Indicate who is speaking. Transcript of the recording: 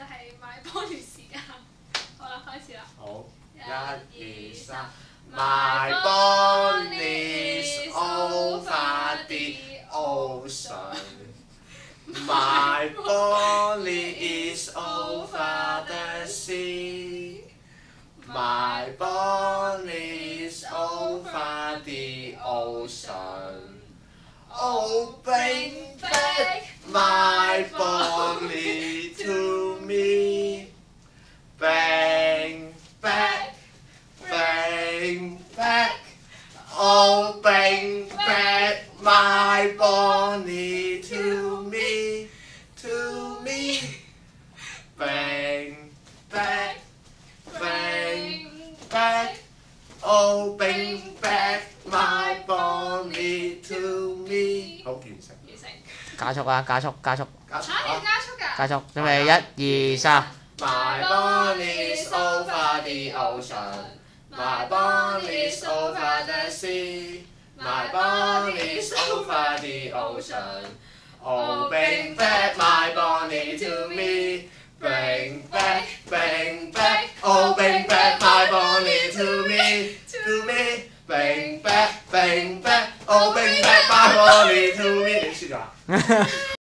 Speaker 1: 就係買 Bonnie 時間。好啦，開始啦。
Speaker 2: 好，
Speaker 1: 一
Speaker 2: 二三。
Speaker 1: My
Speaker 2: My
Speaker 1: Bonnie
Speaker 2: Bonnie
Speaker 1: is
Speaker 2: is
Speaker 1: over
Speaker 2: over
Speaker 1: the
Speaker 2: the ocean. My Bonnie is over the sea. My Bonnie is over the ocean. Oh, bring back my Bonnie to me. Bring back, bring back. Oh, bring back my Bonnie to me, to me. Bring back, bring back. Oh, bring back my Bonnie to me。好，完成。
Speaker 1: 完成。
Speaker 3: 加速啊！加速！加速！
Speaker 2: 加速
Speaker 1: 嚇要加速㗎？
Speaker 3: 加速！準備1、2、3。
Speaker 2: My Bonnie is over the ocean. My Bonnie is over the sea. My Bonnie is over the ocean. Oh, bring back my Bonnie to me. Bring back, bring back. Oh, bring back my Bonnie.